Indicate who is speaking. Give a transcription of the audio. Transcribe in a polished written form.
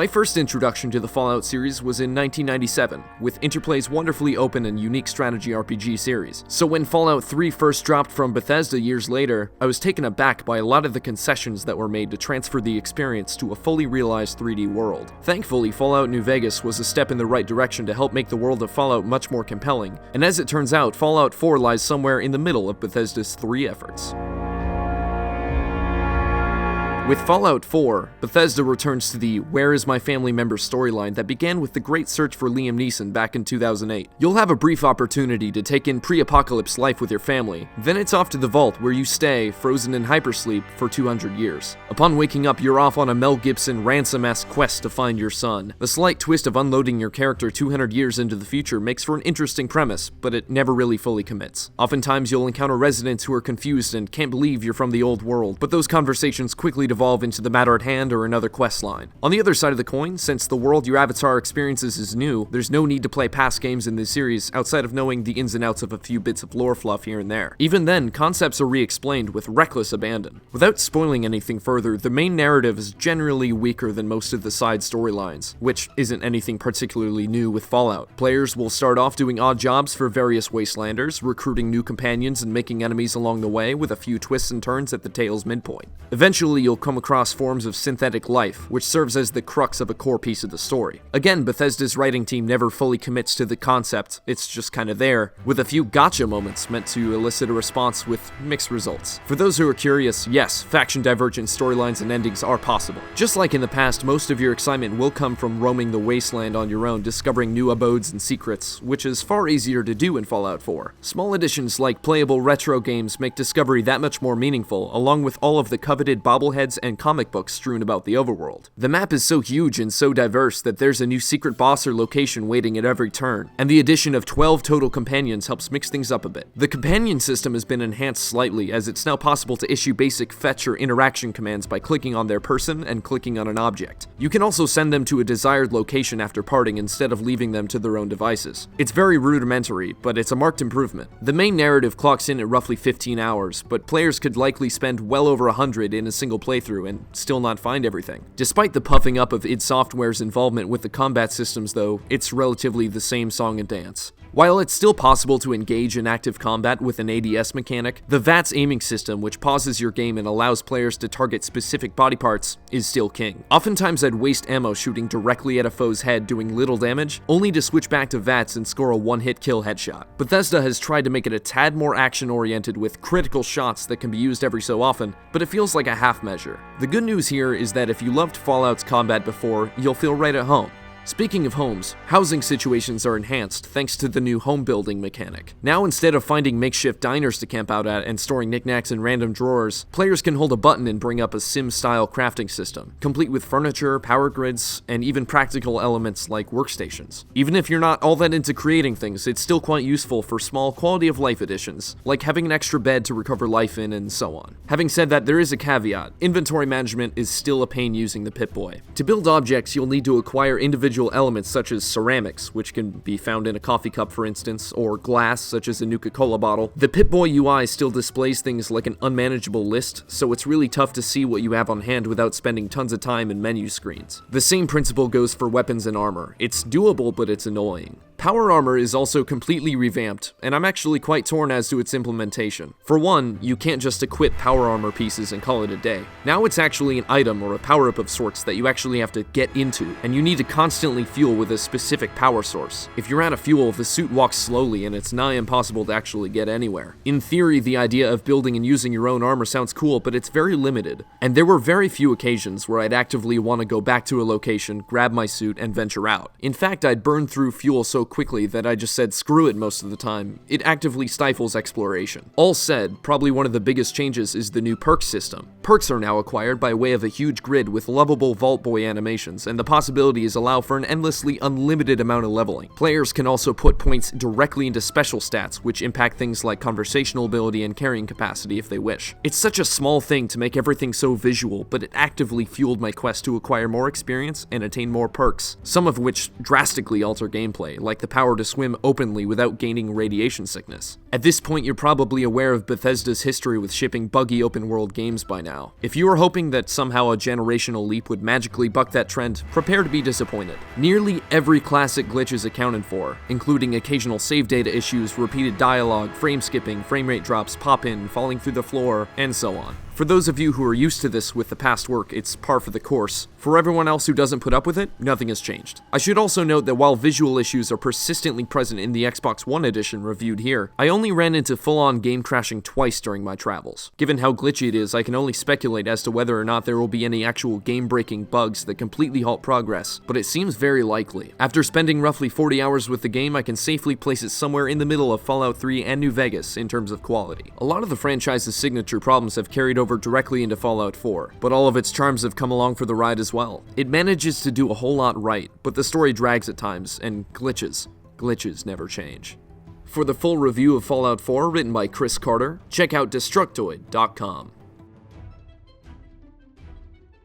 Speaker 1: My first introduction to the Fallout series was in 1997, with Interplay's wonderfully open and unique strategy RPG series. So when Fallout 3 first dropped from Bethesda years later, I was taken aback by a lot of the concessions that were made to transfer the experience to a fully realized 3D world. Thankfully, Fallout New Vegas was a step in the right direction to help make the world of Fallout much more compelling, and as it turns out, Fallout 4 lies somewhere in the middle of Bethesda's 3 efforts. With Fallout 4, Bethesda returns to the "Where is my family member" storyline that began with the great search for Liam Neeson back in 2008. You'll have a brief opportunity to take in pre-apocalypse life with your family, then it's off to the vault where you stay, frozen in hypersleep, for 200 years. Upon waking up, you're off on a Mel Gibson ransom-esque quest to find your son. The slight twist of unloading your character 200 years into the future makes for an interesting premise, but it never really fully commits. Oftentimes you'll encounter residents who are confused and can't believe you're from the old world, but those conversations quickly devolve into the matter at hand or another quest line. On the other side of the coin, since the world your avatar experiences is new, there's no need to play past games in this series outside of knowing the ins and outs of a few bits of lore fluff here and there. Even then, concepts are re-explained with reckless abandon. Without spoiling anything further, the main narrative is generally weaker than most of the side storylines, which isn't anything particularly new with Fallout. Players will start off doing odd jobs for various wastelanders, recruiting new companions and making enemies along the way, with a few twists and turns at the tale's midpoint. Eventually, you'll come across forms of synthetic life, which serves as the crux of a core piece of the story. Again, Bethesda's writing team never fully commits to the concept, it's just kinda there, with a few gotcha moments meant to elicit a response with mixed results. For those who are curious, yes, faction divergent storylines and endings are possible. Just like in the past, most of your excitement will come from roaming the wasteland on your own, discovering new abodes and secrets, which is far easier to do in Fallout 4. Small additions like playable retro games make discovery that much more meaningful, along with all of the coveted bobbleheads and comic books strewn about the overworld. The map is so huge and so diverse that there's a new secret boss or location waiting at every turn, and the addition of 12 total companions helps mix things up a bit. The companion system has been enhanced slightly, as it's now possible to issue basic fetch or interaction commands by clicking on their person and clicking on an object. You can also send them to a desired location after parting instead of leaving them to their own devices. It's very rudimentary, but it's a marked improvement. The main narrative clocks in at roughly 15 hours, but players could likely spend well over 100 in a single playthrough and still not find everything. Despite the puffing up of id Software's involvement with the combat systems though, it's relatively the same song and dance. While it's still possible to engage in active combat with an ADS mechanic, the VATS aiming system, which pauses your game and allows players to target specific body parts, is still king. Oftentimes I'd waste ammo shooting directly at a foe's head doing little damage, only to switch back to VATS and score a one-hit kill headshot. Bethesda has tried to make it a tad more action-oriented with critical shots that can be used every so often, but it feels like a half measure. The good news here is that if you loved Fallout's combat before, you'll feel right at home. Speaking of homes, housing situations are enhanced thanks to the new home building mechanic. Now instead of finding makeshift diners to camp out at and storing knickknacks in random drawers, players can hold a button and bring up a sim-style crafting system, complete with furniture, power grids, and even practical elements like workstations. Even if you're not all that into creating things, it's still quite useful for small quality-of-life additions, like having an extra bed to recover life in and so on. Having said that, there is a caveat. Inventory management is still a pain using the Pip-Boy. To build objects, you'll need to acquire individual elements such as ceramics, which can be found in a coffee cup for instance, or glass such as a Nuka-Cola bottle. The Pip-Boy UI still displays things like an unmanageable list, so it's really tough to see what you have on hand without spending tons of time in menu screens. The same principle goes for weapons and armor. It's doable, but it's annoying. Power armor is also completely revamped, and I'm actually quite torn as to its implementation. For one, you can't just equip power armor pieces and call it a day. Now it's actually an item or a power-up of sorts that you actually have to get into, and you need to constantly fuel with a specific power source. If you're out of fuel, the suit walks slowly and it's nigh impossible to actually get anywhere. In theory, the idea of building and using your own armor sounds cool, but it's very limited. And there were very few occasions where I'd actively want to go back to a location, grab my suit, and venture out. In fact, I'd burn through fuel so quickly that I just said screw it most of the time. It actively stifles exploration. All said, probably one of the biggest changes is the new perk system. Perks are now acquired by way of a huge grid with lovable Vault Boy animations, and the possibilities allow for an endlessly unlimited amount of leveling. Players can also put points directly into special stats, which impact things like conversational ability and carrying capacity if they wish. It's such a small thing to make everything so visual, but it actively fueled my quest to acquire more experience and attain more perks, some of which drastically alter gameplay, like the power to swim openly without gaining radiation sickness. At this point, you're probably aware of Bethesda's history with shipping buggy open-world games by now. If you were hoping that somehow a generational leap would magically buck that trend, prepare to be disappointed. Nearly every classic glitch is accounted for, including occasional save data issues, repeated dialogue, frame skipping, frame rate drops, pop-in, falling through the floor, and so on. For those of you who are used to this with the past work, it's par for the course. For everyone else who doesn't put up with it, nothing has changed. I should also note that while visual issues are persistently present in the Xbox One edition reviewed here, I only ran into full-on game crashing twice during my travels. Given how glitchy it is, I can only speculate as to whether or not there will be any actual game-breaking bugs that completely halt progress, but it seems very likely. After spending roughly 40 hours with the game, I can safely place it somewhere in the middle of Fallout 3 and New Vegas in terms of quality. A lot of the franchise's signature problems have carried over directly into Fallout 4, but all of its charms have come along for the ride as well. It manages to do a whole lot right, but the story drags at times, and glitches never change. For the full review of Fallout 4 written by Chris Carter, check out Destructoid.com.